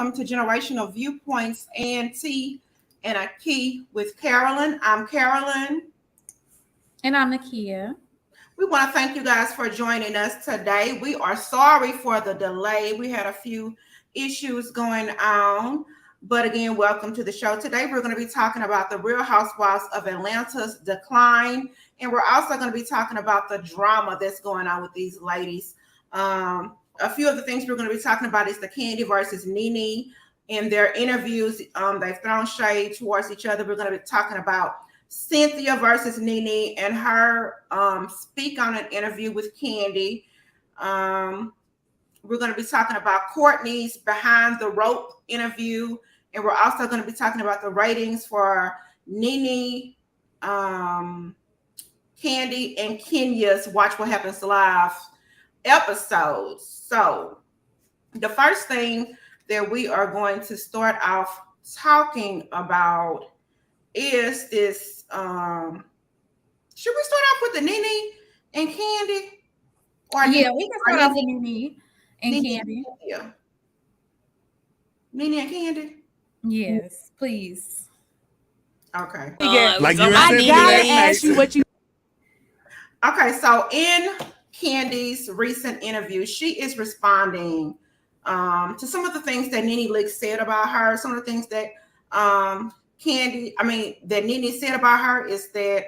welcome to Generational Viewpoints and Tea and a Key with Carolyn. I'm Carolyn. And I'm Nakia. We want to thank you guys for joining us today. We are sorry for the delay. We had a few issues going on. But again, welcome to the show. Today, we're going to be talking about the Real Housewives of Atlanta's decline. And we're also going to be talking about the drama that's going on with these ladies. A few of the things we're going to be talking about is the Kandi versus Nene in their interviews. They've thrown shade towards each other. We're going to be talking about Cynthia versus Nene and her speak on an interview with Kandi. We're going to be talking about Courtney's behind the rope interview. And we're also going to be talking about the ratings for Nene, Kandi, and Kenya's Watch What Happens Live episodes. So the first thing that we are going to start off talking about is this. Should we start off with the Nene and Kandi? Or yeah, we can start off with Nene and Kandi. Yeah. Nene and Kandi? Yes, please. Okay. Like you I gotta ask you what you. Okay, so in Candy's recent interview, she is responding to some of the things that Nene Leakes said about her. Some of the things that that Nene said about her is that.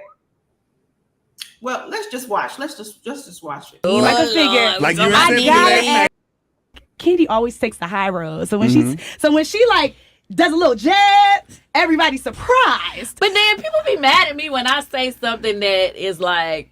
Well, let's just watch. Let's just watch it. Like a figure. Like you I gotta ask. Kandi always takes the high road. So when she like does a little jab, everybody's surprised. But then people be mad at me when I say something that is like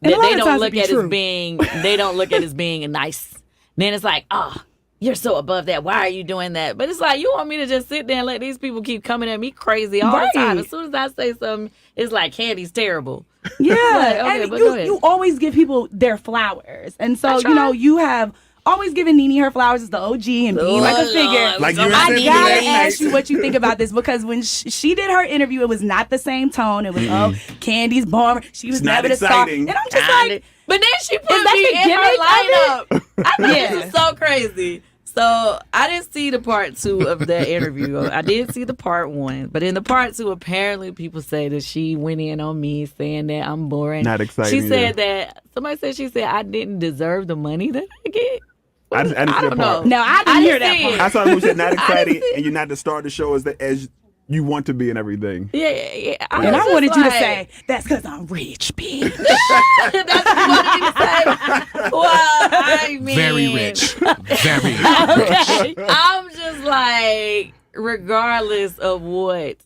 that they don't look at as being a nice. Then it's like, oh, you're so above that. Why are you doing that? But it's like, you want me to just sit there and let these people keep coming at me crazy all the time. As soon as I say something, it's like Candy's terrible. Yeah, like, okay, and but go ahead. You always give people their flowers, and so you have always giving Nene her flowers as the OG and being like a figure. Like I gotta ask you what you think about this, because when she did her interview, it was not the same tone. It was Candy's bomber. She was never the star, and I'm just like, but then she put me in her lineup. I think this is so crazy. So I didn't see the part 2 of that interview. I did see the part 1, but in the part 2, apparently people say that she went in on me saying that I'm boring. Not exciting. She said that somebody said I didn't deserve the money that I get. I don't know. No, I didn't hear that part. I saw who said not exciting, and you're not the star of the show as you want to be and everything. Yeah. And I wanted you to say, that's because I'm rich, bitch. That's what you wanted me to say. Well, I mean, very rich. Very rich. I'm just like, regardless of what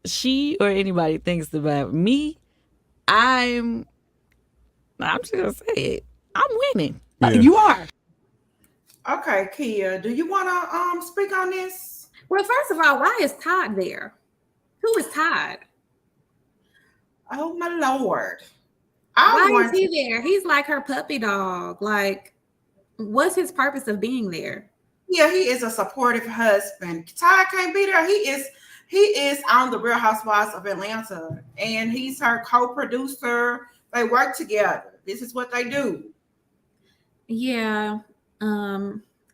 she or anybody thinks about me, I'm just going to say it. I'm winning. Yeah. You are. Okay, Kia, do you want to speak on this? Well, first of all, why is Todd there? Who is Todd? Oh my Lord! Why is he there? He's like her puppy dog. Like, what's his purpose of being there? Yeah, he is a supportive husband. Todd can't be there. He is on the Real Housewives of Atlanta, and he's her co-producer. They work together. This is what they do. Yeah.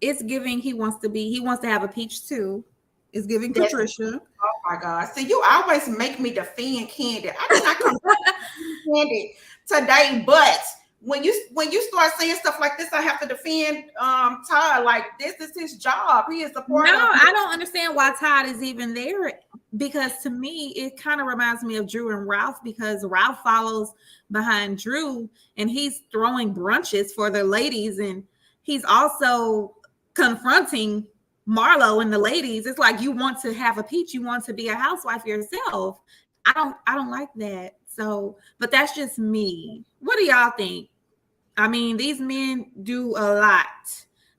It's giving he wants to have a peach too. It's giving Patricia. Oh my God. See, you always make me defend Kandi. I did not come Kandi today, but when you start saying stuff like this, I have to defend Todd. Like, this is his job. He is the part. No, I don't understand why Todd is even there, because to me it kind of reminds me of Drew and Ralph, because Ralph follows behind Drew and he's throwing brunches for the ladies, and he's also confronting Marlo and the ladies. It's like, you want to have a peach, you want to be a housewife yourself. I don't like that. So, but that's just me. What do y'all think? I mean, these men do a lot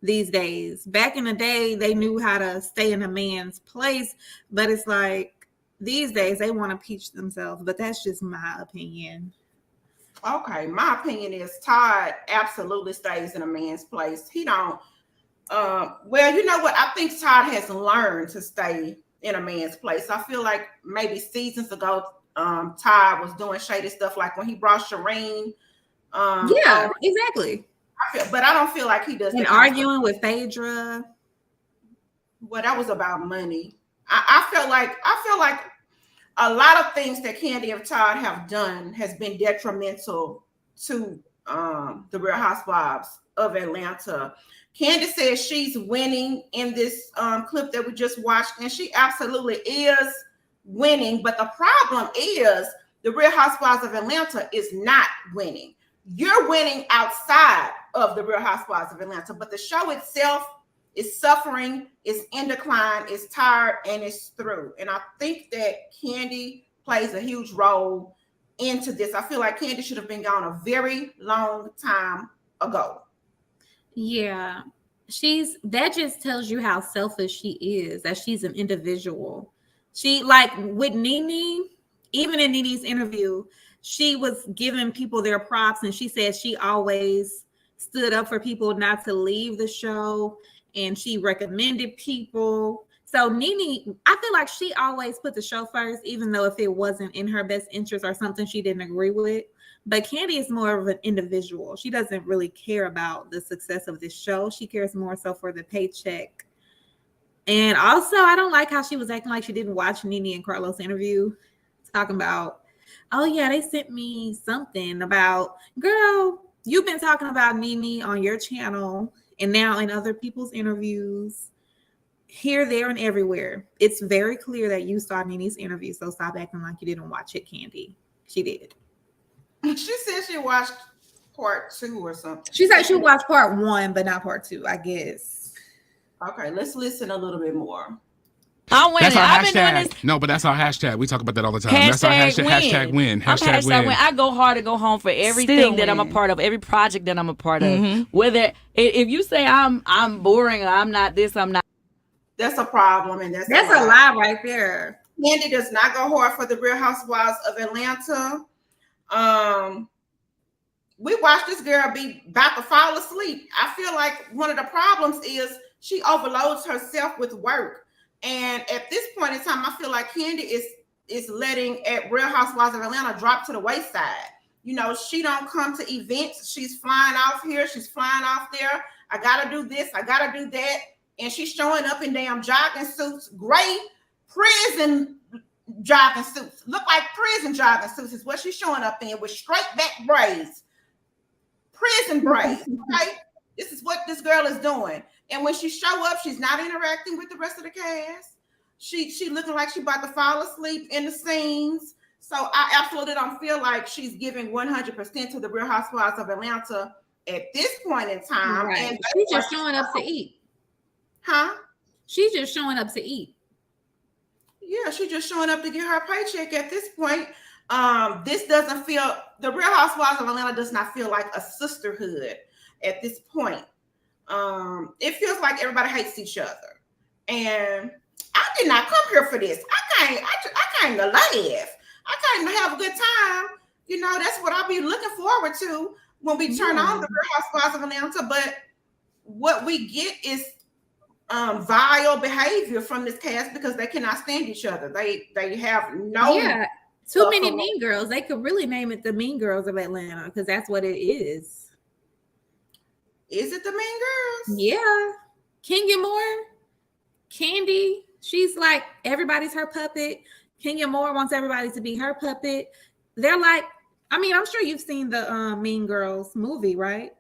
these days. Back in the day, they knew how to stay in a man's place, but it's like these days they want to peach themselves. But that's just my opinion. Okay, my opinion is Todd absolutely stays in a man's place. He don't. Well, you know what? I think Todd has learned to stay in a man's place. I feel like maybe seasons ago, Todd was doing shady stuff, like when he brought Shireen. Yeah, exactly. But I don't feel like he does. And arguing with Phaedra. Well, that was about money. I feel like a lot of things that Candy and Todd have done has been detrimental to the Real Housewives of Atlanta. Candy says she's winning in this clip that we just watched, and she absolutely is winning. But the problem is the Real Housewives of Atlanta is not winning. You're winning outside of the Real Housewives of Atlanta, but the show itself is suffering, is in decline, is tired, and it's through. And I think that Candy plays a huge role into this. I feel like Candy should have been gone a very long time ago. Yeah. That just tells you how selfish she is, that she's an individual. She, like with Nene, even in Nene's interview, she was giving people their props, and she said she always stood up for people not to leave the show, and she recommended people. So Nene, I feel like she always put the show first, even though if it wasn't in her best interest or something she didn't agree with. But Candy is more of an individual. She doesn't really care about the success of this show. She cares more so for the paycheck. And also, I don't like how she was acting like she didn't watch Nene and Carlos' interview, talking about, oh yeah, they sent me something about, girl, you've been talking about Nene on your channel and now in other people's interviews, here, there, and everywhere. It's very clear that you saw Nene's interview, so stop acting like you didn't watch it, Candy. She did. She said she watched part 2 or something. She said she watched part 1, but not part 2, I guess. Okay, let's listen a little bit more. I'm winning. That's our I've been doing hashtag. this. No, but that's our hashtag. We talk about that all the time. That's our hashtag. Hashtag win. Hashtag win. I go hard to go home for everything that I'm a part of, every project that I'm a part of. Whether if you say I'm boring or I'm not this, I'm not. That's a problem, and that's a lie right there. Candy does not go hard for the Real Housewives of Atlanta. We watched this girl be about to fall asleep. I feel like one of the problems is she overloads herself with work. And at this point in time, I feel like Candy is letting at Real Housewives of Atlanta drop to the wayside. You know, she don't come to events. She's flying off here. She's flying off there. I got to do this. I got to do that. And she's showing up in damn jogging suits, gray prison jogging suits. Look like prison jogging suits is what she's showing up in with straight back braids. Prison braids, okay? This is what this girl is doing. And when she show up, she's not interacting with the rest of the cast. She looking like she about to fall asleep in the scenes. So I absolutely don't feel like she's giving 100% to the Real Housewives of Atlanta at this point in time. Right. And she's just showing up to eat. Huh? She's just showing up to eat. Yeah, she's just showing up to get her paycheck at this point. This doesn't feel, the Real Housewives of Atlanta does not feel like a sisterhood at this point. It feels like everybody hates each other. And I did not come here for this. I came to laugh. I came to have a good time. You know, that's what I'll be looking forward to when we turn on the Real Housewives of Atlanta. But what we get is vile behavior from this cast because they cannot stand each other. They have no too many mean girls. They could really name it the Mean Girls of Atlanta because that's what it is. Is it the Mean Girls? Yeah. Kenya Moore, Candy, she's like everybody's her puppet. Kenya Moore wants everybody to be her puppet. They're like, I mean, I'm sure you've seen the Mean Girls movie, right?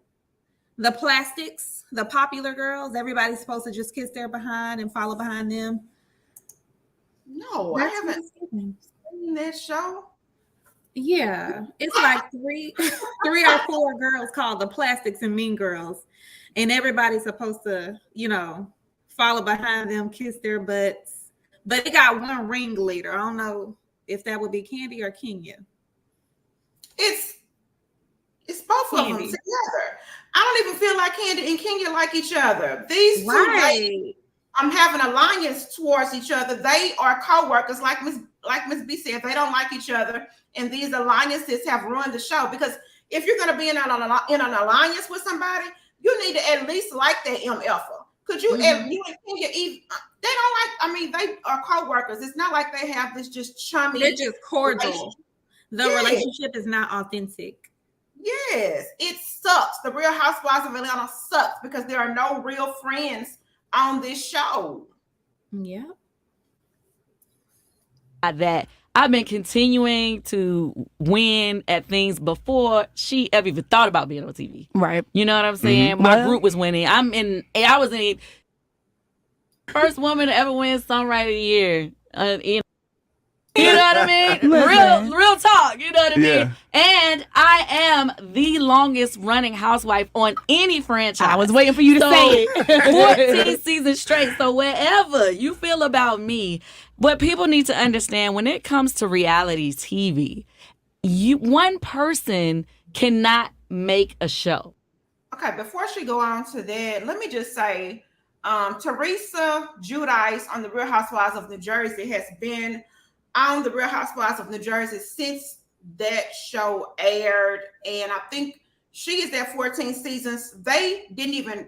The Plastics, the popular girls, everybody's supposed to just kiss their behind and follow behind them. No, I haven't seen that show. Yeah, it's like three or four girls called the Plastics and Mean Girls, and everybody's supposed to, you know, follow behind them, kiss their butts. But they got one ringleader. I don't know if that would be Candy or Kenya. It's both Candy. of them together. I don't even feel like Candy and Kenya like each other. These two ladies have an alliance towards each other. They are co-workers, like Miss B said. They don't like each other, and these alliances have ruined the show. Because if you're going to be in an alliance with somebody, you need to at least like that MFer. Could you? And you and Kenya, they don't like. I mean, they are co-workers. It's not like they have this just chummy. They're just cordial. The relationship is not authentic. Yes, it sucks. The Real Housewives of Atlanta sucks because there are no real friends on this show. Yeah. That I've been continuing to win at things before she ever even thought about being on TV. Right. You know what I'm saying? My group was winning. I was in first woman to ever win Songwriter of the Year. You know what I mean? Real talk. You know what I mean? And I am the longest running housewife on any franchise. I was waiting for you to say it. 14 seasons straight. So wherever you feel about me, what people need to understand when it comes to reality TV, one person cannot make a show. Okay, before she go on to that, let me just say, Teresa Giudice on the Real Housewives of New Jersey has been on the Real Housewives of New Jersey since that show aired, and I think she is at 14 seasons. They didn't even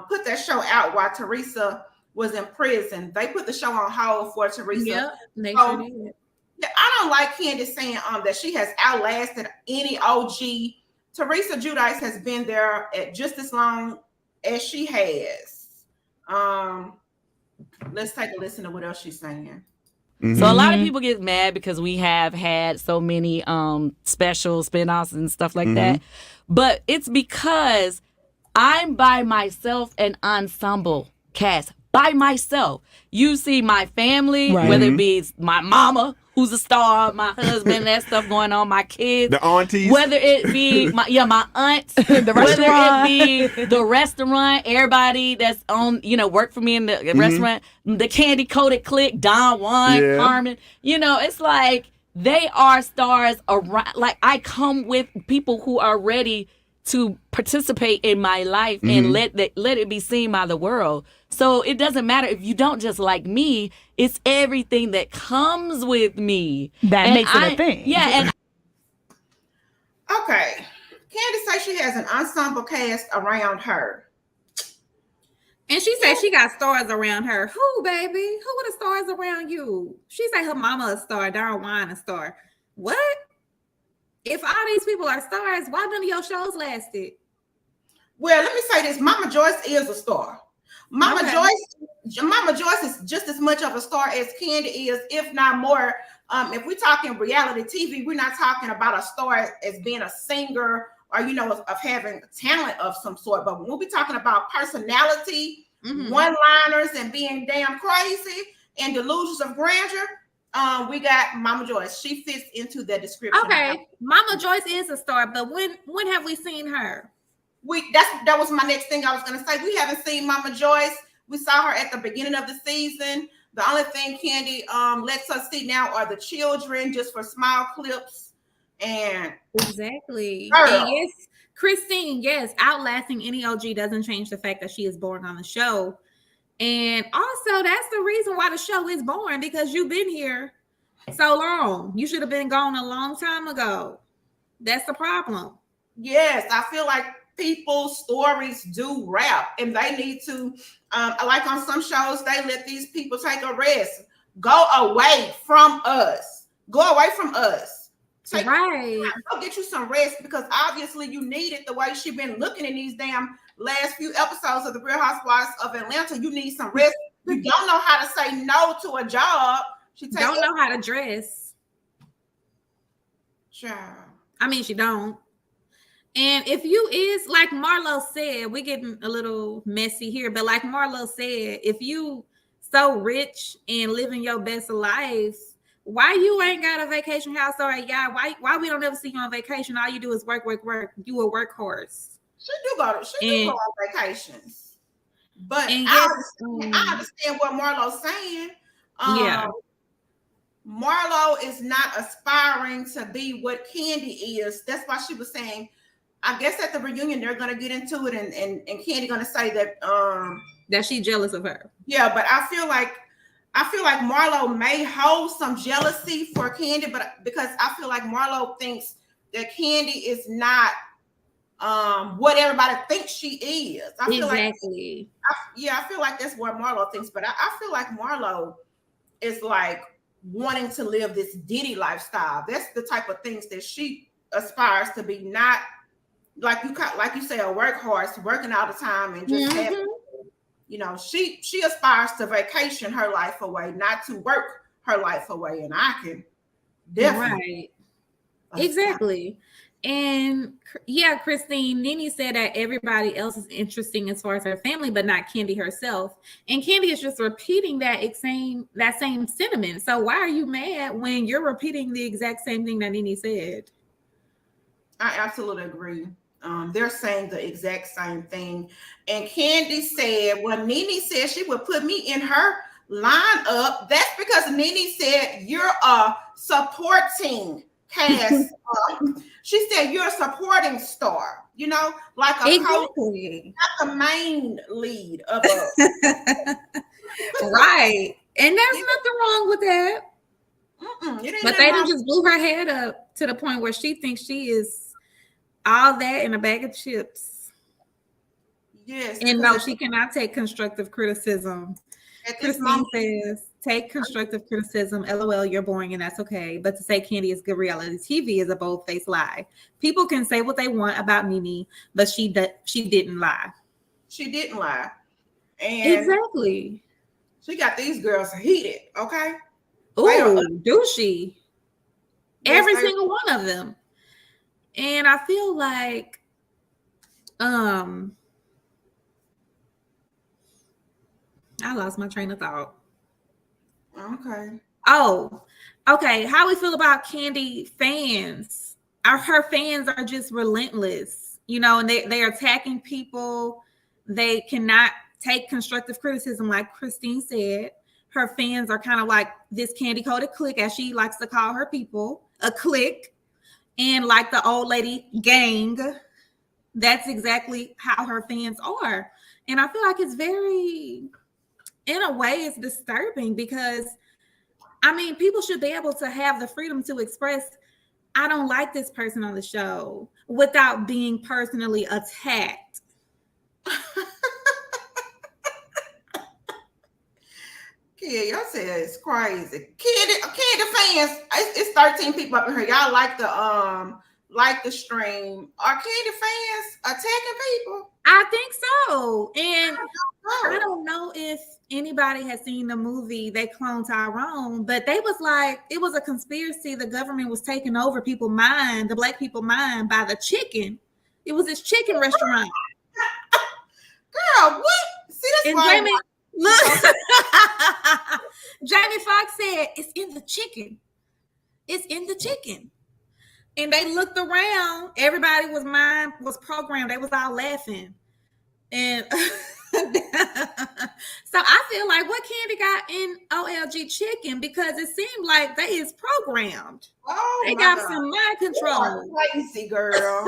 put that show out while Teresa was in prison. They put the show on hold for Teresa. Yeah, they sure did. Yeah, I don't like Candace saying that she has outlasted any OG. Teresa Giudice has been there at just as long as she has. Let's take a listen to what else she's saying. So a lot of people get mad because we have had so many special spinoffs and stuff like that. But it's because I'm by myself an ensemble cast. By myself. You see my family, whether it be my mama, who's a star, my husband, that stuff going on, my kids. The aunties. Whether it be my aunts, the whether it be the restaurant, everybody that's on, work for me in the restaurant, the candy coated clique, Don Juan, Carmen. It's like they are stars around. Like I come with people who are ready to participate in my life and let it be seen by the world. So it doesn't matter if you don't just like me, it's everything that comes with me. That makes it a thing. Yeah. And okay. Candace says she has an ensemble cast around her. And she said she got stars around her. Who, baby? Who are the stars around you? She said her mama a star, Don Juan a star. What? If all these people are stars, why none of your shows lasted? Well, let me say this. Mama Joyce is a star. Mama Joyce is just as much of a star as Candy is, if not more. If we're talking reality TV, we're not talking about a star as being a singer or, of having talent of some sort. But when we're talking about personality, one-liners, and being damn crazy and delusions of grandeur, we got Mama Joyce. She fits into that description. Okay, Mama Joyce is a star, but when have we seen her? That was my next thing I was gonna say. We haven't seen Mama Joyce. We saw her at the beginning of the season. The only thing Candy lets us see now are the children, just for small clips. And exactly. And yes, Christine, yes, outlasting any OG doesn't change the fact that she is born on the show. And also, that's the reason why the show is born, because you've been here so long. You should have been gone a long time ago. That's the problem. Yes, I feel like people's stories do rap, and they need to, like on some shows, they let these people take a rest. Go away from us. Go away from us. Go get you some rest, because obviously you need it the way she's been looking in these damn last few episodes of the Real Housewives of Atlanta. You need some rest. You don't know how to say no to a job. She don't know how to dress. Child. I mean, she don't. And if you is, like Marlo said, we're getting a little messy here, but like Marlo said, if you so rich and living your best life, why you ain't got a vacation house or a yacht? Why we don't ever see you on vacation? All you do is work. You a workhorse. She do go on vacations. But I understand what Marlo's saying. Marlo is not aspiring to be what Candy is. That's why she was saying, I guess at the reunion they're gonna get into it, and Candy gonna say that she's jealous of her. Yeah, but I feel like Marlo may hold some jealousy for Candy, but because I feel like Marlo thinks that Candy is not what everybody thinks she is. I feel like that's what Marlo thinks, but I feel like Marlo is like wanting to live this Diddy lifestyle. That's the type of things that she aspires to be, not like you say, a workhorse, working all the time and just having, she aspires to vacation her life away, not to work her life away. And I can definitely exactly. And yeah, Christine, Nene said that everybody else is interesting as far as her family, but not Kandi herself. And Kandi is just repeating that same sentiment. So why are you mad when you're repeating the exact same thing that Nene said? I absolutely agree. They're saying the exact same thing. And Kandi said, well, Nene said she would put me in her lineup. That's because Nene said you're a supporting cast. She said you're a supporting star, like a coach, not the main lead of a right. And there's nothing wrong with that. But they just blew her head up to the point where she thinks she is all that in a bag of chips. Yes. And no, she cannot take constructive criticism. Christine says, take constructive criticism. LOL, you're boring and that's okay. But to say Kandi is good reality TV is a bold-faced lie. People can say what they want about Nene, but she didn't lie. She didn't lie. And exactly. She got these girls heated, okay? Oh, do she? Yes, every single one of them. And I feel like I lost my train of thought. Okay. Oh, okay. How we feel about Kandi fans? Her fans are just relentless, and they're attacking people. They cannot take constructive criticism, like Christine said. Her fans are kind of like this candy coated clique, as she likes to call her people, a clique, and like the old lady gang. That's exactly how her fans are, and I feel like it's very. In a way, it's disturbing because, people should be able to have the freedom to express, I don't like this person on the show without being personally attacked. Yeah, y'all said it's crazy. Kandi fans, it's 13 people up in here. Y'all like the stream. Are Kandi fans attacking people? I think so. And I don't know if anybody has seen the movie They Clone Tyrone, but they was like, it was a conspiracy. The government was taking over people's mind, the black people's mind, by the chicken. It was this chicken restaurant. Girl, what? See, that's why Jamie, look. Jamie Foxx said, it's in the chicken. It's in the chicken. And they looked around. Everybody was programmed. They was all laughing. And so I feel like what Kandi got in OLG chicken, because it seemed like they is programmed. Oh, they got some mind control. Crazy girl.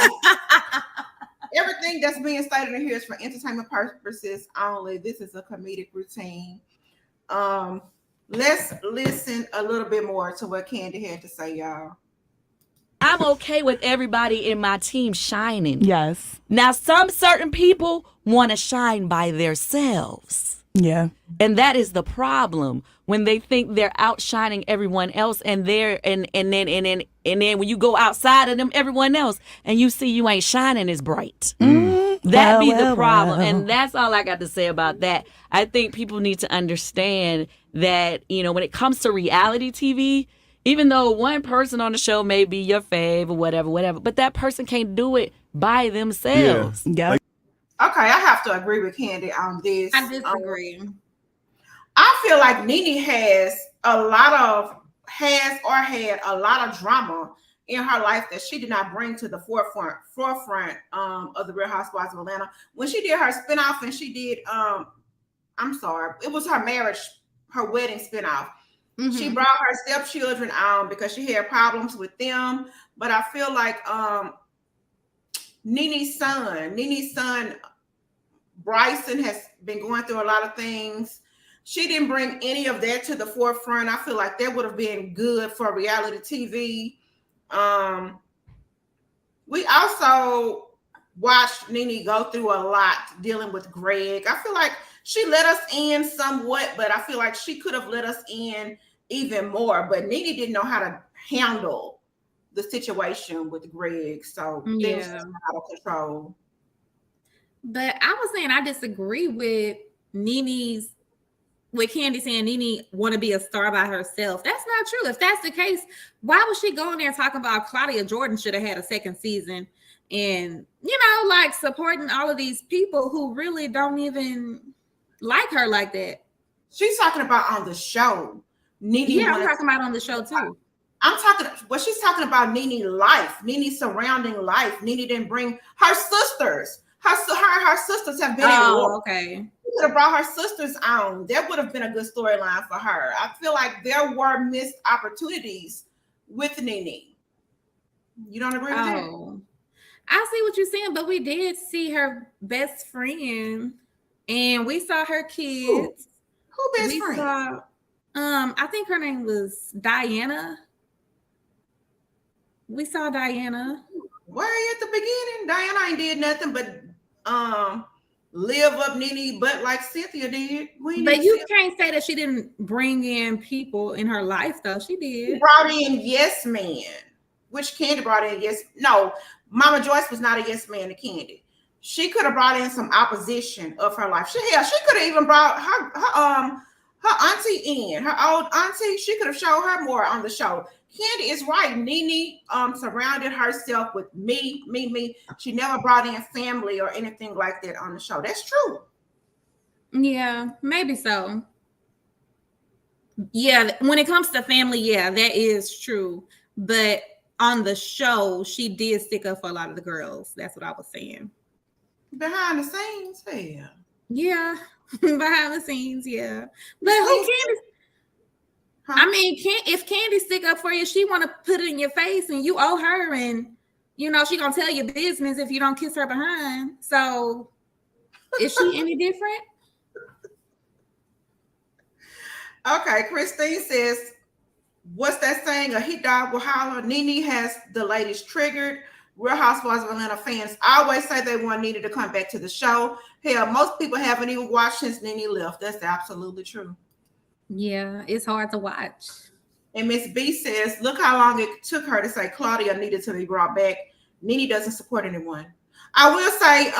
Everything that's being stated in here is for entertainment purposes only. This is a comedic routine. Let's listen a little bit more to what Kandi had to say, y'all. I'm okay with everybody in my team shining. Yes. Now, some certain people want to shine by themselves. Yeah. And that is the problem, when they think they're outshining everyone else, and then when you go outside of them, everyone else, and you see you ain't shining as bright. That'd be the problem. And that's all I got to say about that. I think people need to understand that, when it comes to reality TV, even though one person on the show may be your fave or whatever, but that person can't do it by themselves. Yeah. Okay, I have to agree with Kandi on this. I disagree. I feel like Nene had a lot of drama in her life that she did not bring to the forefront of the Real Housewives of Atlanta. When she did her spinoff, and she did, it was her wedding spinoff. Mm-hmm. She brought her stepchildren on because she had problems with them. But I feel like Nene's son, Bryson, has been going through a lot of things. She didn't bring any of that to the forefront. I feel like that would have been good for reality TV. We also watched Nene go through a lot dealing with Greg. I feel like she let us in somewhat, but I feel like she could have let us in even more. But Nene didn't know how to handle the situation with Greg. So things were out of control. But I was saying I disagree with Nene's with Kandi saying Nene want to be a star by herself. That's not true. If that's the case, why was she going there talking about Claudia Jordan should have had a second season and, like supporting all of these people who really don't even like her like that? She's talking about on the show. Nene I'm talking about on the show too. She's talking about Nene life, Nene surrounding life. Nene didn't bring her sisters. Her sisters have been in war. Okay. She could have brought her sisters on. That would have been a good storyline for her. I feel like there were missed opportunities with Nene. You don't agree with that? I see what you're saying, but we did see her best friend, and we saw her kids. Who best friend? I think her name was Diana. We saw Diana. Why at the beginning? Diana ain't did nothing but live up Nene butt like Cynthia did. But you can't say that she didn't bring in people in her life, though. She did. She brought in yes man, which Kandi brought in yes. No, Mama Joyce was not a yes man to Kandi. She could have brought in some opposition of her life. She could have even brought her auntie in, her old auntie. She could have showed her more on the show. Kandi is right. Nene surrounded herself with me. She never brought in family or anything like that on the show. That's true. Yeah, maybe so. Yeah, when it comes to family, yeah, that is true. But on the show, she did stick up for a lot of the girls. That's what I was saying. Behind the scenes, yeah. Yeah, behind the scenes, yeah. But who Kandi? Huh? I mean, if Kandi stick up for you, she want to put it in your face, and you owe her, and she gonna tell your business if you don't kiss her behind. So, is she any different? Okay, Christine says, "What's that saying? A heat dog will holler." Nene has the ladies triggered. Real Housewives of Atlanta fans always say they want Nene to come back to the show. Hell, most people haven't even watched since Nene left. That's absolutely true. Yeah, it's hard to watch. And Miss B says, look how long it took her to say Claudia needed to be brought back. Nene doesn't support anyone. I will say,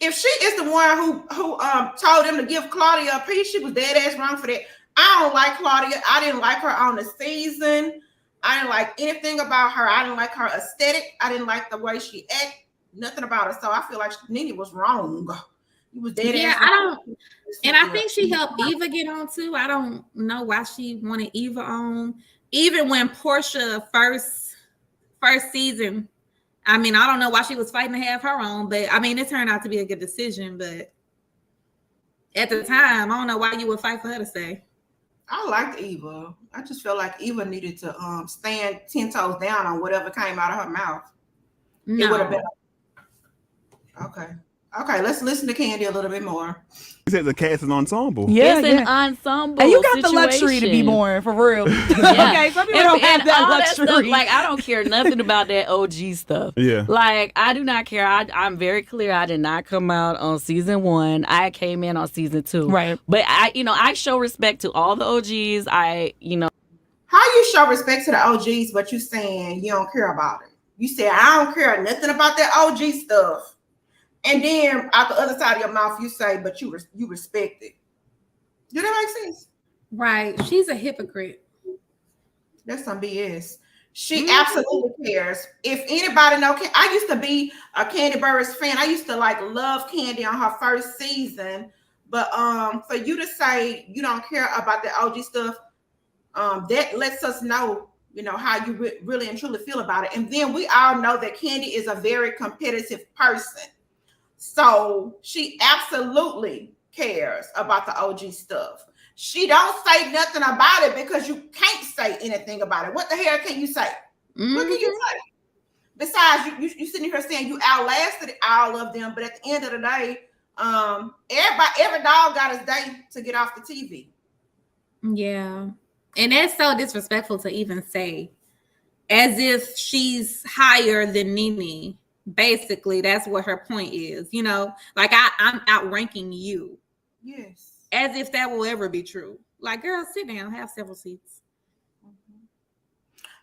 if she is the one who told them to give Claudia a piece, she was dead ass wrong for that. I don't like Claudia. I didn't like her on the season. I didn't like anything about her. I didn't like her aesthetic. I didn't like the way she acted. Nothing about her. So I feel like Nene was wrong. He was dead. Yeah, I don't. And I think she helped Eva get on too. I don't know why she wanted Eva on. Even when Portia first season, I mean, I don't know why she was fighting to have her on, but I mean, it turned out to be a good decision. But at the time, I don't know why you would fight for her to stay. I liked Eva. I just felt like Eva needed to stand 10 toes down on whatever came out of her mouth. No. It would have been okay. Let's listen to Kandi a little bit more. He says the cast is ensemble. Yeah, it's an ensemble. And you got the luxury to be born, for real. Okay, some people don't have that luxury. That stuff, like, I don't care nothing about that OG stuff. Yeah. Like, I do not care. I'm very clear. I did not come out on season 1. I came in on season 2. Right. But I show respect to all the OGs. How you show respect to the OGs, but you saying you don't care about it? You say I don't care nothing about that OG stuff. And then out the other side of your mouth, you say, but you respect it. Do that make sense? Right. She's a hypocrite. That's some BS. She absolutely cares. If anybody know, I used to be a Kandi Burruss fan. I used to love Kandi on her first season. But for you to say you don't care about the OG stuff, that lets us know, how you really and truly feel about it. And then we all know that Kandi is a very competitive person. So she absolutely cares about the OG stuff. She don't say nothing about it because you can't say anything about it. What the hell can you say? Mm-hmm. What can you say? Besides, you sitting here saying you outlasted all of them, but at the end of the day, every dog got his day to get off the TV. Yeah. And that's so disrespectful to even say, as if she's higher than Nene. Basically, that's what her point is. Like I'm outranking you. Yes. As if that will ever be true. Like, girl, sit down, have several seats.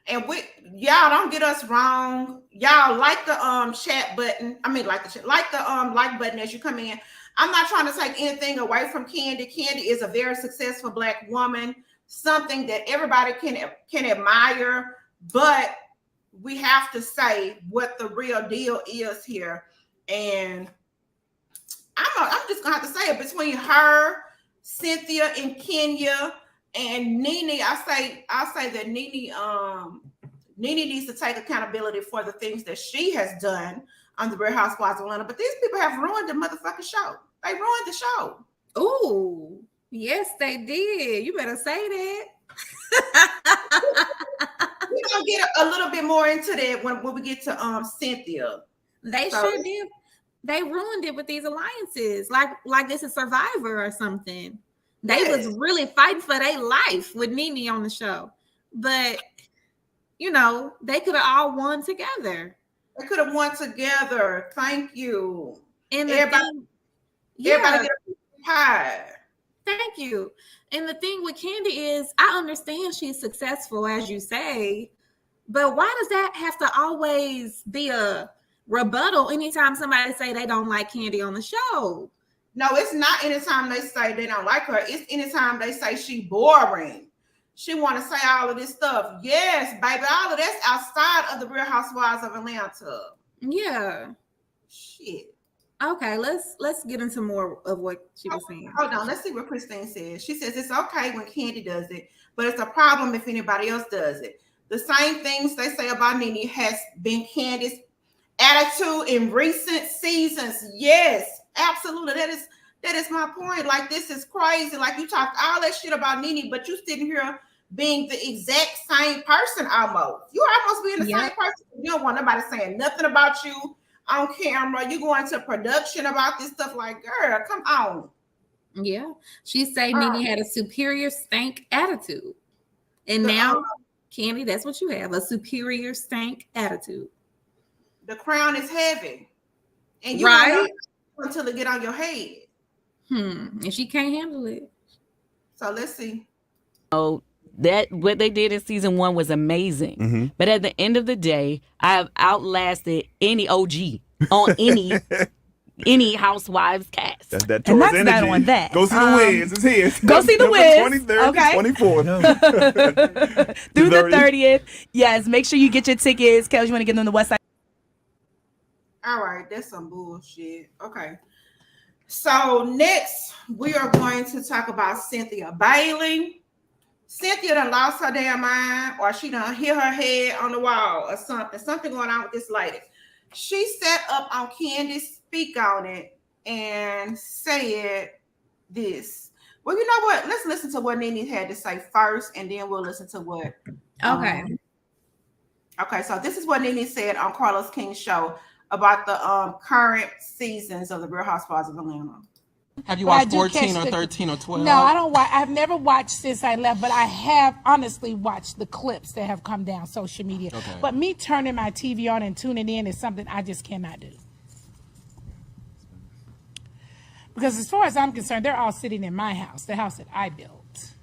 And y'all don't get us wrong. Y'all like the chat button. I mean, like the like button as you come in. I'm not trying to take anything away from Kandi. Kandi is a very successful Black woman, something that everybody can admire, but we have to say what the real deal is here. And I'm just gonna have to say it, between her, Cynthia, and Kenya and Nene. I say that Nene needs to take accountability for the things that she has done on the Real Housewives of Atlanta. But these people have ruined the motherfucking show. They ruined the show. Ooh, yes, they did. You better say that. We're gonna get a little bit more into that when we get to Cynthia. They sure did. They ruined it with these alliances, like this is Survivor or something. They was really fighting for their life with Nene on the show, but they could have all won together. They could have won together. Thank you. And everybody get a pie. Thank you. And the thing with Kandi is, I understand she's successful, as you say, but why does that have to always be a rebuttal anytime somebody say they don't like Kandi on the show? No, it's not anytime they say they don't like her. It's anytime they say she boring. She want to say all of this stuff. Yes, baby, all of that's outside of the Real Housewives of Atlanta. Yeah. Shit. Okay, let's get into more of what she was saying. Hold on, let's see what Christine says. She says it's okay when Kandi does it, but it's a problem if anybody else does it. The same things they say about Nene has been Candi's attitude in recent seasons. Yes, absolutely. That is my point. Like, this is crazy. Like, you talk all that shit about Nene, but you sitting here being the exact same person almost. You almost being the same person. You don't want nobody saying nothing about you on camera. You go into production about this stuff. Like, girl, come on. Yeah. She say Nene had a superior stank attitude. And now, Kandi, that's what you have, a superior stank attitude. The crown is heavy. And you right until it get on your head. And she can't handle it. So let's see. Oh, that what they did in season 1 was amazing. Mm-hmm. But at the end of the day, I have outlasted any OG on any Housewives cast. That's that and that's energy. That on that. Go see the Wiz. It's here. Go see the Wiz. 23rd, okay. 24th. Through the 30th. Yes, make sure you get your tickets. Kels, you want to get them on the West Side? All right, that's some bullshit. Okay. So next, we are going to talk about Cynthia Bailey. Cynthia done lost her damn mind, or she done hit her head on the wall or something. Something going on with this lady. She set up on Kandi Speak on It and said this. Well, you know what? Let's listen to what Nene had to say first, and then we'll listen to what. Okay. Okay, so this is what Nene said on Carlos King's show about the current seasons of the Real Housewives of Atlanta. Have you watched 14 or 13 or 12? No, I don't watch. I've never watched since I left, but I have honestly watched the clips that have come down social media. Okay. But me turning my TV on and tuning in is something I just cannot do. Because as far as I'm concerned, they're all sitting in my house, the house that I built.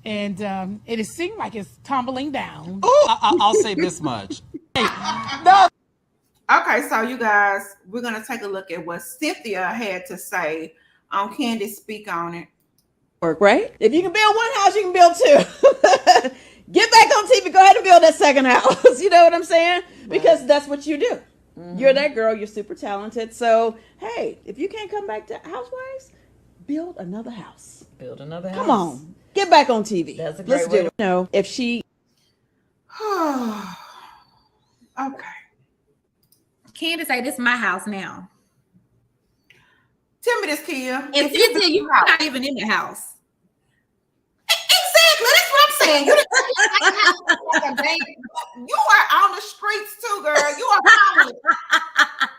And it seemed like it's tumbling down. I'll say this much. No. Okay, so you guys, we're going to take a look at what Cynthia had to say on Kandi Speak on It. Work, right? If you can build one house, you can build two. Get back on TV. Go ahead and build that second house. You know what I'm saying? Because that's what you do. Mm-hmm. You're that girl. You're super talented. So, hey, if you can't come back to Housewives, build another house. Build another house. Come on. Get back on TV. That's a great way. Do it. No, if she... Okay. Kandi say, this is my house now. Tell me this, Kia. And Cynthia, you're not even in the house. Exactly. That's what I'm saying. You are on the streets too, girl. You are homeless.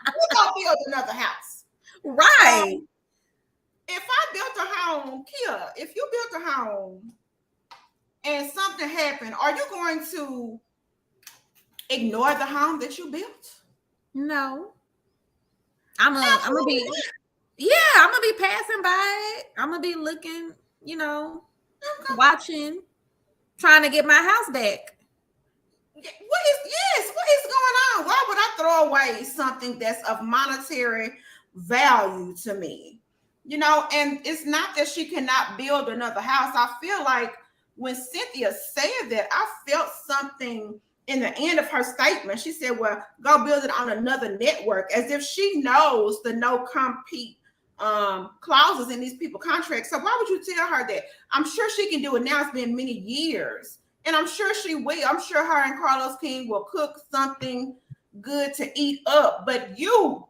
You gonna build another house. Right. If I built a home, Kia, if you built a home and something happened, are you going to ignore the home that you built? No. I'm gonna be passing by it. I'm gonna be looking, watching, trying to get my house back. What is going on? Why would I throw away something that's of monetary value to me. You know, and it's not that she cannot build another house. I feel like when Cynthia said that, I felt something in the end of her statement. She said, well, go build it on another network, as if she knows the no compete clauses in these people's contracts. So why would you tell her that? I'm sure she can do it now. It's been many years, and I'm sure she will. I'm sure her and Carlos King will cook something good to eat up. But you,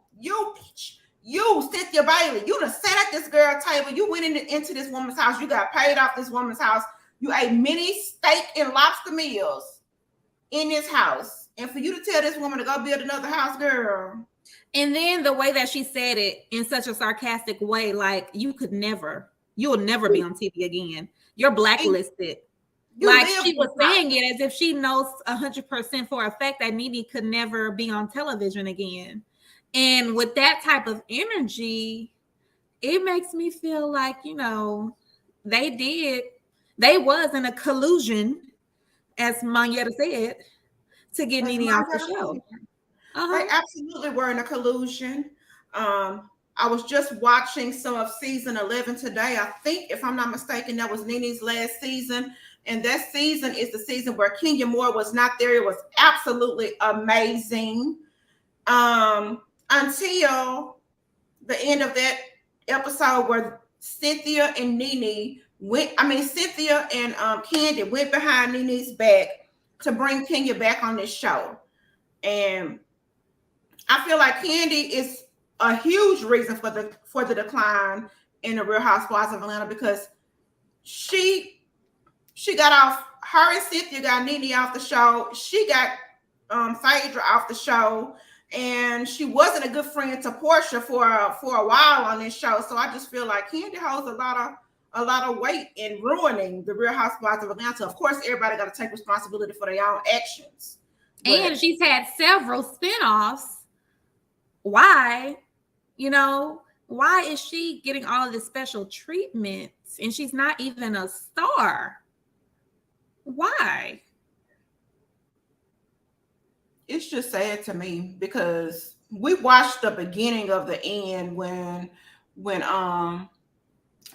Cynthia Bailey, you done sat at this girl table. You went into this woman's house. You got paid off this woman's house. You ate many steak and lobster meals in this house. And for you to tell this woman to go build another house, girl. And then the way that she said it in such a sarcastic way, like you will never be on TV again. You're blacklisted. Like she was saying it as if she knows 100% for a fact that Nene could never be on television again. And with that type of energy, it makes me feel like, you know, they was in a collusion, as Monyetta said, to get Nene off the show. They absolutely were in a collusion. I was just watching some of season 11 today. I think, if I'm not mistaken, that was Nene's last season. And that season is the season where Kenya Moore was not there. It was absolutely amazing. Until the end of that episode where Cynthia and Candy went behind Nene's back to bring Kenya back on this show. And I feel like Candy is a huge reason for the decline in the Real Housewives of Atlanta, because she got off, her and Cynthia got Nene off the show. She got Phaedra off the show, and she wasn't a good friend to Portia for a while on this show. So I just feel like Candy holds a lot of weight in ruining the Real Housewives of Atlanta. Of course, everybody got to take responsibility for their own actions. And she's had several spinoffs. Why? You know, why is she getting all of this special treatment and she's not even a star? Why? It's just sad to me, because we watched the beginning of the end when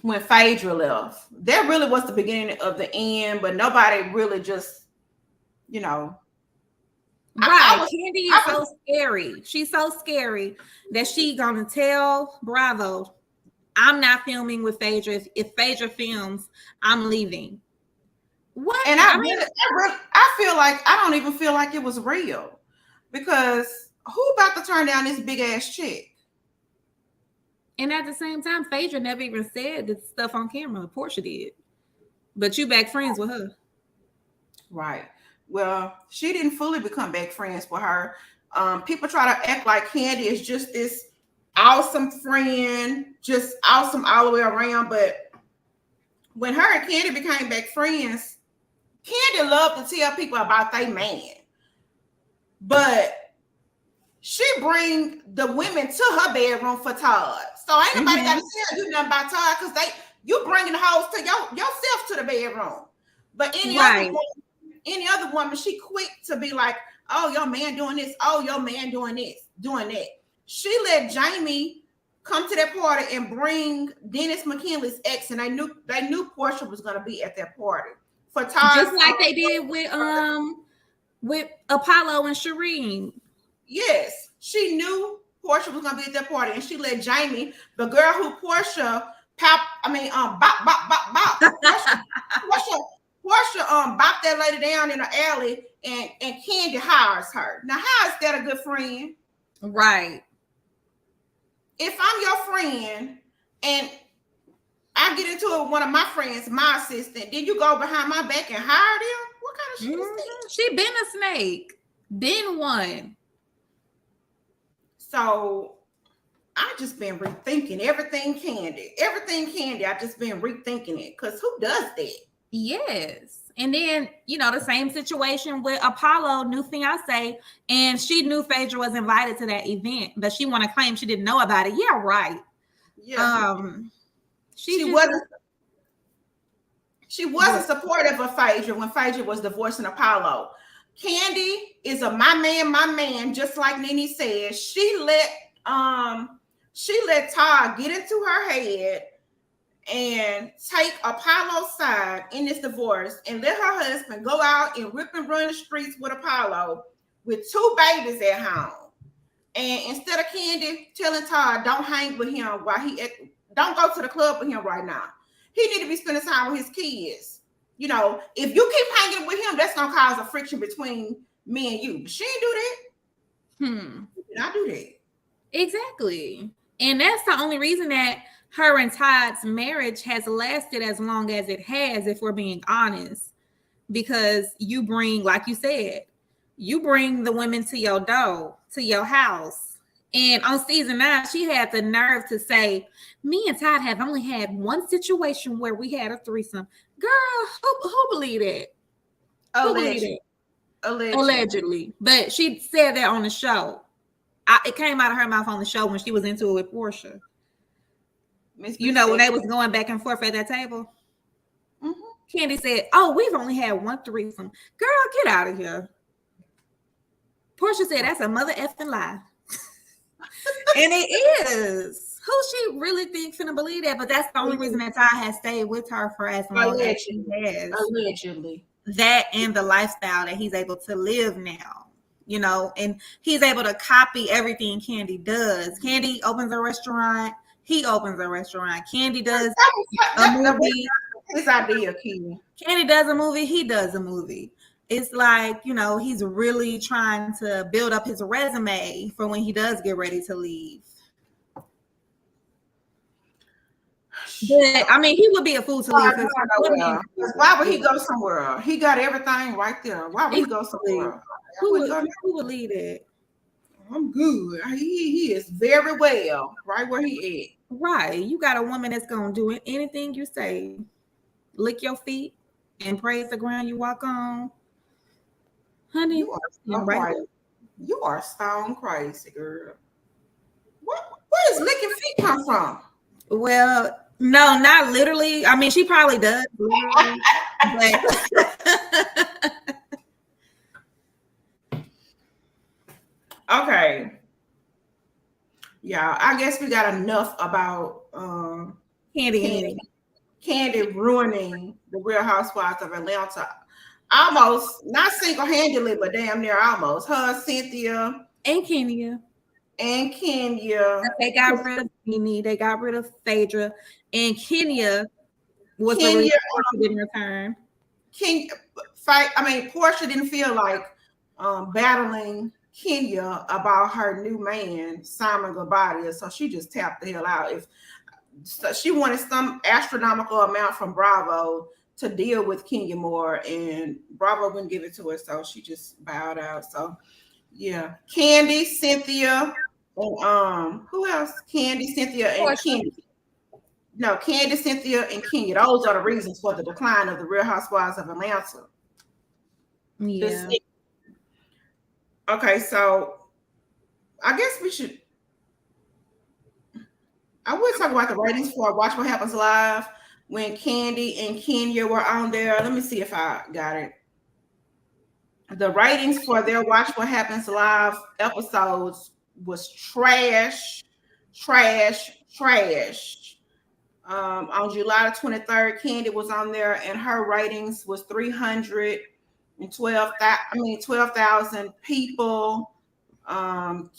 Phaedra left. That really was the beginning of the end, but nobody really just, you know. Right. Candy is so scary. She's so scary that she gonna tell Bravo, I'm not filming with Phaedra. If Phaedra films, I'm leaving. What? And I feel like, I don't even feel like it was real, because who about to turn down this big ass chick? And at the same time, Phaedra never even said the stuff on camera. Portia did. But you back friends with her. Right. Well, she didn't fully become back friends with her. People try to act like Candy is just this awesome friend, just awesome all the way around. But when her and Candy became back friends, Candy loved to tell people about their man. But she bring the women to her bedroom for Todd. So ain't nobody got to tell you nothing about Todd, because you bringing the hoes to yourself to the bedroom. But any other woman, she quick to be like, oh, your man doing this. Oh, your man doing this, doing that. She let Jamie come to that party and bring Dennis McKinley's ex, and they knew Portia was going to be at that party for Todd. Just like they did with Apollo and Shireen. Yes, she knew Portia was going to be at that party, and she let Jamie, the girl who Portia Portia bopped that lady down in the alley, and Candy hires her. Now, how is that a good friend? Right. If I'm your friend and I get into it with one of my friends, my assistant, then you go behind my back and hire them? What kind of shit is that? She been a snake. Been one. So I just been rethinking everything Candy. I just been rethinking it, because who does that? Yes. And then, you know, the same situation with Apollo, new fiance, and she knew Phaedra was invited to that event, but she want to claim she didn't know about it. Yeah, right. Yeah. She wasn't supportive of Phaedra when Phaedra was divorcing Apollo. Candy is a my man, just like Nene said. She let She let Todd get into her head and take Apollo's side in this divorce and let her husband go out and rip and run the streets with Apollo with 2 babies at home. And instead of Candy telling Todd, don't hang with him don't go to the club with him right now. He need to be spending time with his kids. You know, if you keep hanging with him, that's gonna cause a friction between me and you. But she ain't do that. She did not do that. Exactly. And that's the only reason that her and Todd's marriage has lasted as long as it has, if we're being honest. Because you bring, like you said, you bring the women to your door, to your house. And on season 9, she had the nerve to say, me and Todd have only had one situation where we had a threesome. Girl, who believed it? Allegedly. But she said that on the show. It came out of her mouth on the show when she was into it with Portia. You know, when they was going back and forth at that table. Candy said, oh, we've only had one threesome. Girl, get out of here. Portia said, that's a mother effing lie. And it is. Who she really think finna believe that? But that's the only reason that Ty has stayed with her for as long as she has. Allegedly. That and the lifestyle that he's able to live now. You know, and he's able to copy everything Candy does. Candy opens a restaurant. He opens a restaurant. Candy does a movie. His idea, Candy does a movie. He does a movie. It's like, you know, he's really trying to build up his resume for when he does get ready to leave. But I mean, he would be a fool to leave. Why would he go somewhere? He got everything right there. Why would he go somewhere? Who would lead it? I'm good. He is very well right where he at. Right. You got a woman that's gonna do anything you say. Lick your feet and praise the ground you walk on. Honey, you are stone crazy, girl. Where does licking feet come from? Well, no, not literally. I mean, she probably does. Okay. Yeah, I guess we got enough about Candy ruining the Real Housewives of Atlanta. Almost, not single-handedly, but damn near almost. Her, Cynthia, and Kenya. They got rid of Nene. They got rid of Phaedra. And Kenya was the reason Portia didn't return. Portia didn't feel like battling Kenya about her new man, Simon Gabadia, so she just tapped the hell out. So she wanted some astronomical amount from Bravo to deal with Kenya more, and Bravo wouldn't give it to her, so she just bowed out. So yeah, Candy, Cynthia, and who else? Candy, Cynthia, and Kenya. No, Candy, Cynthia, and Kenya. Those are the reasons for the decline of the Real Housewives of Atlanta. Yeah. Okay, so I guess I would talk about the ratings for Watch What Happens Live when Candy and Kenya were on there. Let me see if I got it. The ratings for their Watch What Happens Live episodes was trash. On July the 23rd, Candy was on there and her ratings was 12,000 people.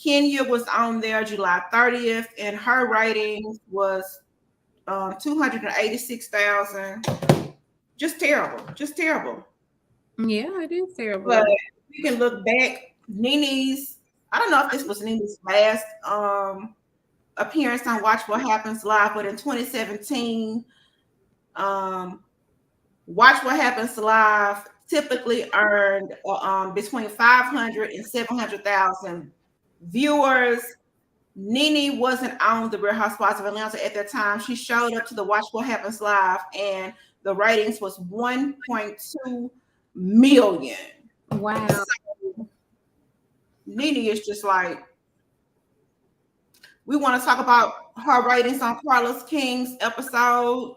Kenya was on there July 30th and her ratings was 286,000. Just terrible. Yeah, it is terrible. But we can look back. Nene's, I don't know if this was Nene's last appearance on Watch What Happens Live, but in 2017, Watch What Happens Live typically earned between 500 and 700,000 viewers. Nene wasn't on the Real Housewives of Atlanta at that time. She showed up to the Watch What Happens Live, and the ratings was 1.2 million. Wow. So, Nene is just like, we want to talk about her ratings on Carlos King's episode.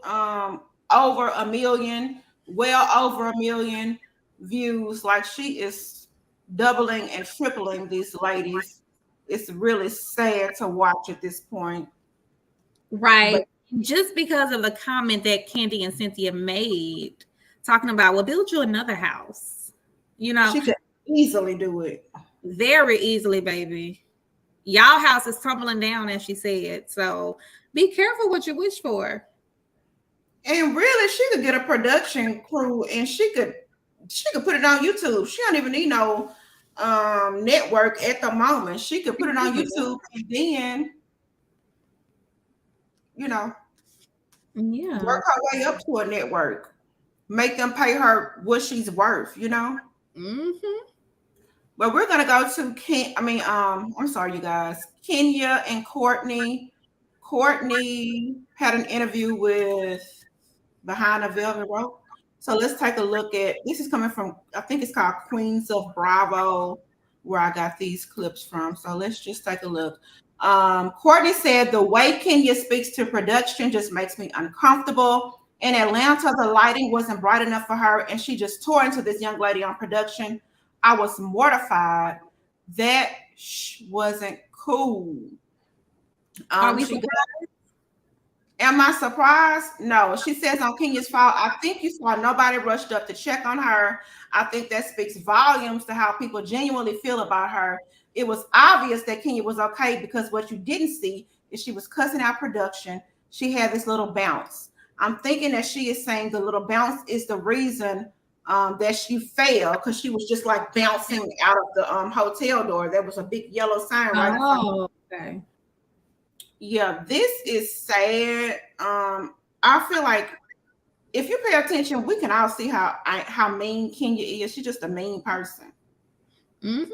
Over a million, well over a million views. Like she is doubling and tripling these ladies' it's really sad to watch at this point. Right. But just because of the comment that Candy and Cynthia made, talking about, well, build you another house. You know, she could easily do it. Very easily, baby. Y'all house is tumbling down, as she said. So be careful what you wish for. And really, she could get a production crew, and she could put it on YouTube. She don't even need no network at the moment. She could put it on YouTube, and then, you know, work her way up to a network. Make them pay her what she's worth, you know. Mm-hmm. But we're gonna go to I'm sorry, you guys. Kenya and Courtney. Courtney had an interview with Behind a Velvet Rope. So let's take a look at this. Is coming from, I think it's called Queens of Bravo, where I got these clips from. So let's just take a look. Courtney said, the way Kenya speaks to production just makes me uncomfortable. In Atlanta, the lighting wasn't bright enough for her, and she just tore into this young lady on production. I was mortified. That wasn't cool. Are we surprised? Am I surprised? No. She says on Kenya's fault, I think you saw nobody rushed up to check on her. I think that speaks volumes to how people genuinely feel about her. It was obvious that Kenya was okay, because what you didn't see is she was cussing out production. She had this little bounce. I'm thinking that she is saying the little bounce is the reason that she failed, because she was just like bouncing out of the hotel door. There was a big yellow sign right in front of her. Okay. Yeah, this is sad. I feel like if you pay attention, we can all see how mean Kenya is. She's just a mean person. Mm-hmm.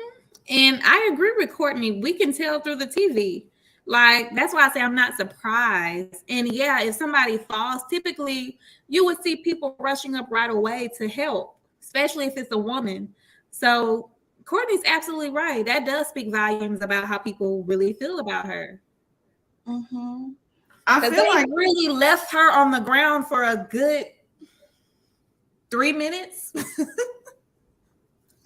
And I agree with Courtney. We can tell through the TV. Like, that's why I say I'm not surprised. And yeah, if somebody falls, typically you would see people rushing up right away to help, especially if it's a woman. So Courtney's absolutely right. That does speak volumes about how people really feel about her. Mm-hmm. I feel they like really left her on the ground for a good 3 minutes.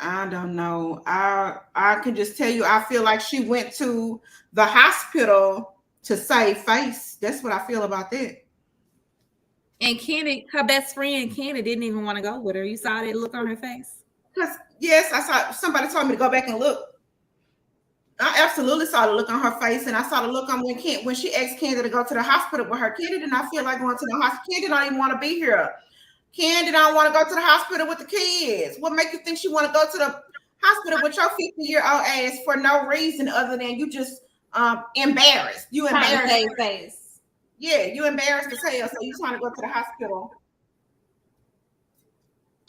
I don't know. I can just tell you, I feel like she went to the hospital to save face. That's what I feel about that. And Candy, her best friend, Candy, didn't even want to go with her. You saw that look on her face? Because yes, I saw, somebody told me to go back and look. I absolutely saw the look on her face, and I saw the look on when she asked Candy to go to the hospital with her. Candy did not feel like going to the hospital. Candy don't even want to be here. Candy don't want to go to the hospital with the kids. What makes you think she want to go to the hospital with your 50-year-old ass for no reason other than you just embarrassed? You embarrassed. Face. Yeah, you embarrassed as hell, so you trying to go to the hospital.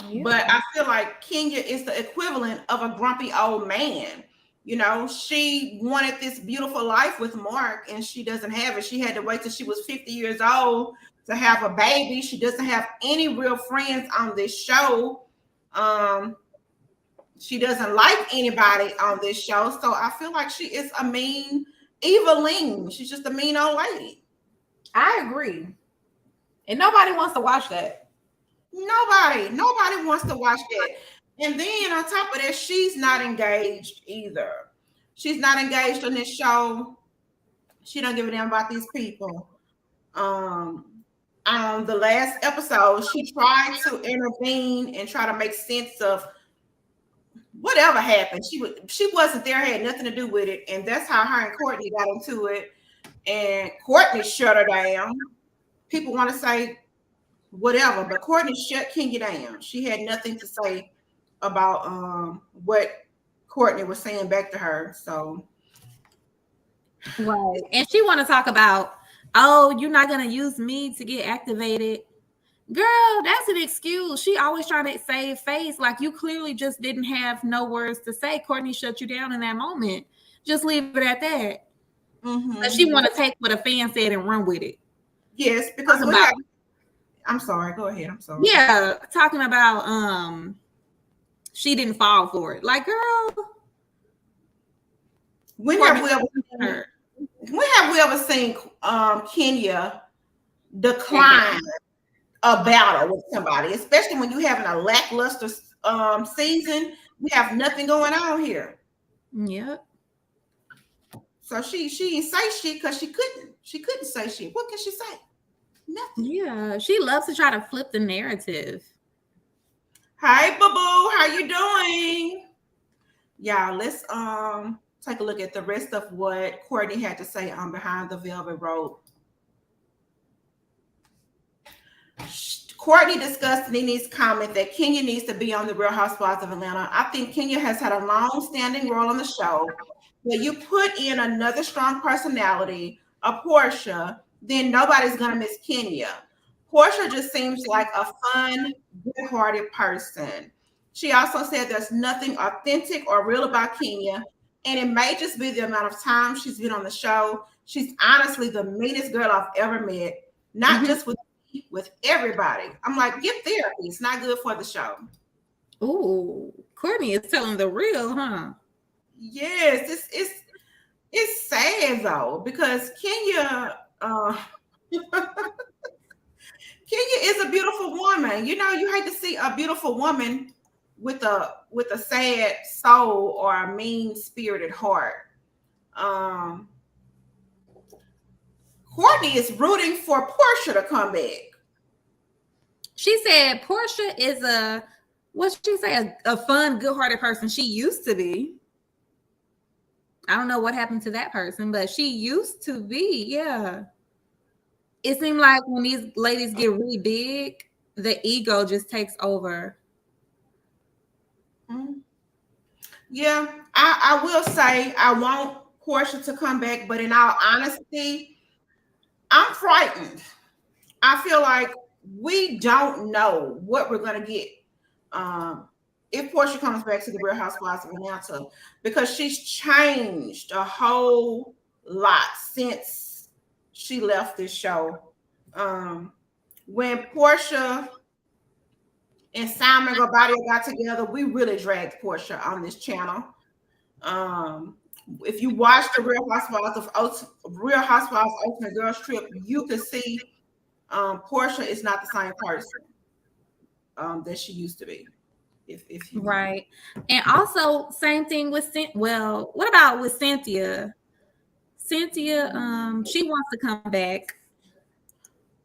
Yeah. But I feel like Kenya is the equivalent of a grumpy old man. You know, she wanted this beautiful life with Mark, and she doesn't have it. She had to wait till she was 50 years old to have a baby. She doesn't have any real friends on this show. She doesn't like anybody on this show. So I feel like she is a mean Eveline. She's just a mean old lady. I agree. And nobody wants to watch that. Nobody wants to watch that. And then on top of that, she's not engaged either. She's not engaged on this show. She don't give a damn about these people. On the last episode, she tried to intervene and try to make sense of whatever happened. She wasn't there, had nothing to do with it. And that's how her and Courtney got into it. And Courtney shut her down. People want to say whatever, but Courtney shut Kenya down. She had nothing to say about what Courtney was saying back to her. So right. And she want to talk about, oh, you're not going to use me to get activated. Girl, that's an excuse. She always trying to save face. Like, you clearly just didn't have no words to say. Courtney shut you down in that moment. Just leave it at that. Mm-hmm. But she want to take what a fan said and run with it. Yes, because I'm sorry. Go ahead. I'm sorry. Yeah, talking about she didn't fall for it. Like, girl, when have we ever seen Kenya decline a battle with somebody, especially when you're having a lackluster season? We have nothing going on here. Yep. So she didn't say shit because she couldn't say shit. What can she say? Nothing. Yeah, she loves to try to flip the narrative. Hi, boo boo, how you doing? Y'all, let's take a look at the rest of what Courtney had to say on Behind the Velvet Rope. Courtney discussed Nene's comment that Kenya needs to be on the Real Housewives of Atlanta. I think Kenya has had a long-standing role on the show. When you put in another strong personality, a Portia, then nobody's gonna miss Kenya. Portia just seems like a fun, good-hearted person. She also said there's nothing authentic or real about Kenya, and it may just be the amount of time she's been on the show. She's honestly the meanest girl I've ever met, not just with everybody. I'm like, get therapy. It's not good for the show. Ooh, Courtney is telling the real, huh? Yes, it's sad though, because Kenya Kenya is a beautiful woman. You know, you hate to see a beautiful woman with a sad soul or a mean-spirited heart. Courtney is rooting for Portia to come back. She said Portia is a fun, good-hearted person. She used to be. I don't know what happened to that person, but she used to be. Yeah. It seemed like when these ladies get really big, the ego just takes over. Yeah, I will say I want Portia to come back, but in all honesty, I'm frightened. I feel like we don't know what we're gonna get if Portia comes back to the Real Housewives of Atlanta, because she's changed a whole lot since she left this show. When Portia and Simon Gabadia got together, we really dragged Portia on this channel. If you watch the Real Housewives Ultimate Girls Trip, you can see Portia is not the same person that she used to be. If you right. And also, same thing with what about with Cynthia? Cynthia, she wants to come back.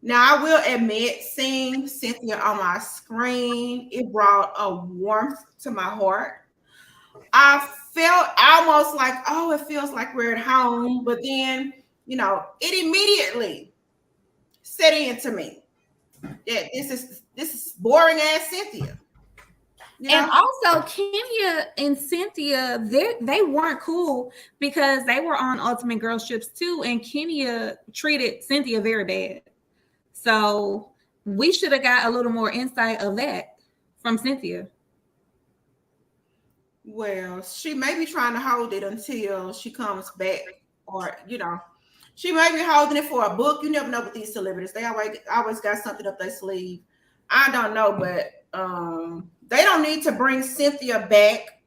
Now, I will admit, seeing Cynthia on my screen, it brought a warmth to my heart. I felt almost like, oh, it feels like we're at home. But then, you know, it immediately set into me that this is boring ass Cynthia. You know? And also, Kenya and Cynthia, they weren't cool because they were on Ultimate Girls Trips too, and Kenya treated Cynthia very bad. So we should have got a little more insight of that from Cynthia. Well, she may be trying to hold it until she comes back, or you know, she may be holding it for a book. You never know with these celebrities; they always got something up their sleeve. I don't know, but they don't need to bring Cynthia back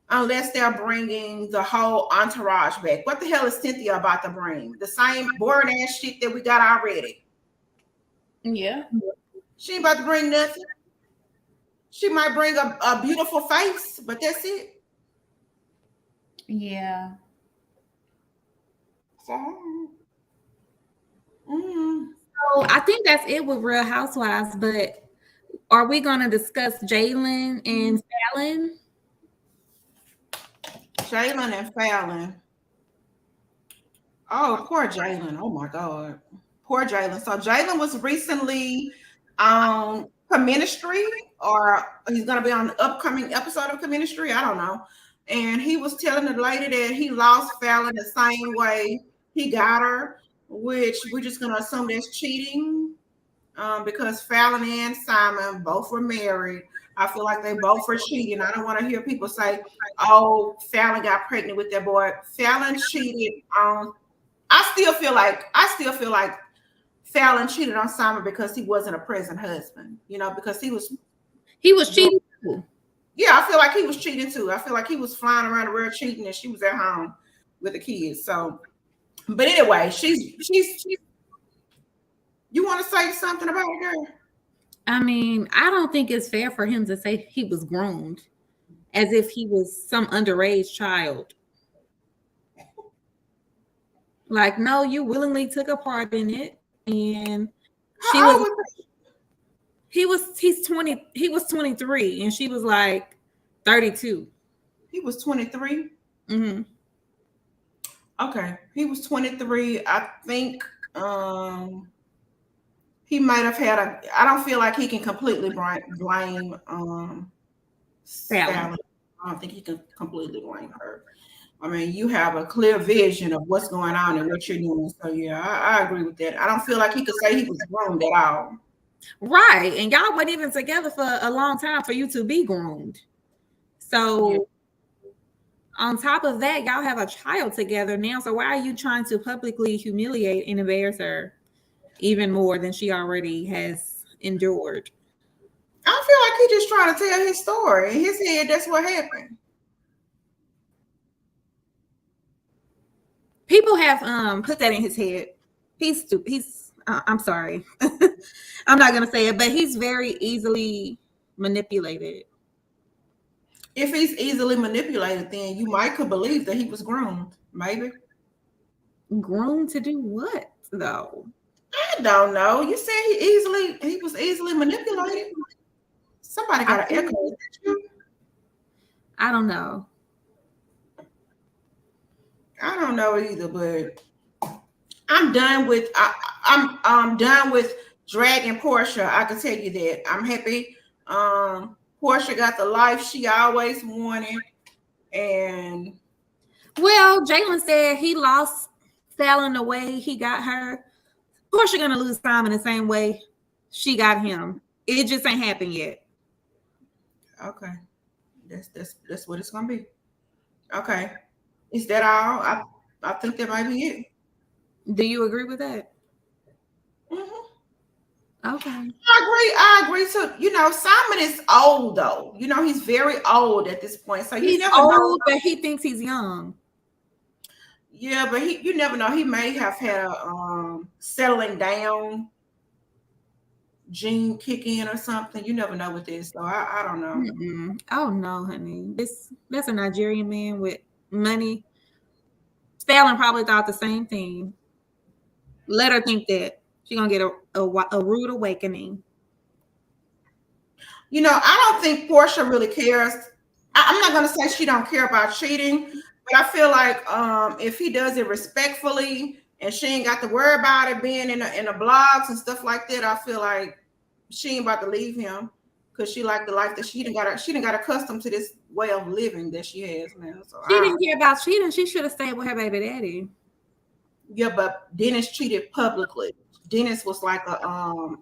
unless they're bringing the whole entourage back. What the hell is Cynthia about to bring? The same boring ass shit that we got already. Yeah. She ain't about to bring nothing. She might bring a beautiful face, but that's it. Yeah. So I think that's it with Real Housewives, but are we going to discuss Jalen and Fallon? Jalen and Fallon. Oh, poor Jalen. Oh my God. Poor Jalen. So Jalen was recently on Ministry, or he's going to be on the upcoming episode of Ministry. I don't know. And he was telling the lady that he lost Fallon the same way he got her, which we're just going to assume that's cheating because Fallon and Simon both were married. I feel like they both were cheating. I don't want to hear people say, oh, Fallon got pregnant with that boy. Fallon cheated on. I still feel like Fallon cheated on Simon because he wasn't a present husband, you know, because he was cheating too. Yeah, I feel like he was cheating too. I feel like he was flying around the world cheating and she was at home with the kids. So, but anyway, she's you want to say something about it, girl? I mean, I don't think it's fair for him to say he was groomed as if he was some underage child. Like, no, you willingly took a part in it, and How old was he's 20. He was 23, and she was like 32. he? Was 23. Mm-hmm. Okay, he was 23. I think he might have had a. I don't feel like he can completely blame Sally. I don't think he can completely blame her. I mean, you have a clear vision of what's going on and what you're doing. So yeah, I agree with that. I don't feel like he could say he was groomed at all. Right, and y'all weren't even together for a long time for you to be groomed. So. Yeah. On top of that, y'all have a child together now. So why are you trying to publicly humiliate and embarrass her even more than she already has endured? I feel like he's just trying to tell his story. In his head, that's what happened. People have put that in his head. He's stupid. I'm sorry. I'm not gonna say it, but he's very easily manipulated. If he's easily manipulated, then you might could believe that he was groomed. Maybe. Groomed to do what though? I don't know. You said he was easily manipulated. Somebody got an echo. I don't know. I don't know either, but I'm done with I'm done with dragging Portia. I can tell you that. I'm happy. Portia got the life she always wanted. And well, Jalen said he lost Fallon the way he got her. Portia gonna lose Simon the same way she got him. It just ain't happened yet. Okay. That's what it's gonna be. Okay. Is that all? I think that might be it. Do you agree with that? Mm-hmm. Okay. I agree. So, Simon is old though. He's very old at this point. So he's old, but he thinks he's young. Yeah, but you never know. He may have had a settling down gene kick in or something. You never know with this. So I don't know. Mm-mm. Oh no, honey. That's a Nigerian man with money. Fallon probably thought the same thing. Let her think that she's gonna get a rude awakening. I don't think Portia really cares. I'm not gonna say she don't care about cheating, but I feel like if he does it respectfully and she ain't got to worry about it being in the blogs and stuff like that, I feel like she ain't about to leave him because she liked the life that she didn't got accustomed to this way of living that she has now. So she didn't care about cheating. She should have stayed with her baby daddy. Yeah, but Dennis cheated publicly. Dennis was like a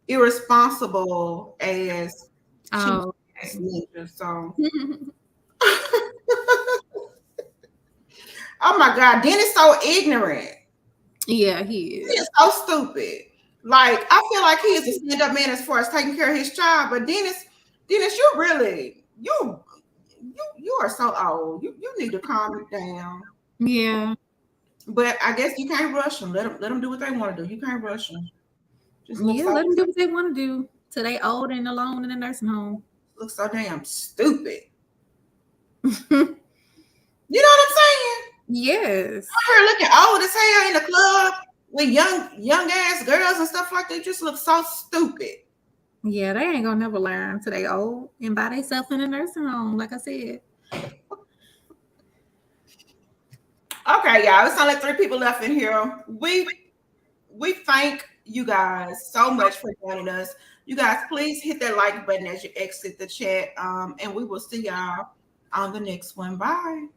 irresponsible ass. Oh, okay. So. Oh my God, Dennis so ignorant. Yeah, he is. He is so stupid. Like, I feel like he is a stand-up man as far as taking care of his child, but Dennis, you really, you are so old. You need to calm it down. Yeah. But I guess you can't rush them. Let them do what they want to do. You can't rush them. Let them do what they want to do till they old and alone in a nursing home. Looks so damn stupid. You know what I'm saying? Yes. I'm here looking old as hell in the club with young ass girls and stuff like that. Just look so stupid. Yeah, they ain't gonna never learn till they old and by themselves in a nursing home, like I said. Okay, y'all. It's only 3 people left in here. We thank you guys so much for joining us. You guys, please hit that like button as you exit the chat. And we will see y'all on the next one. Bye.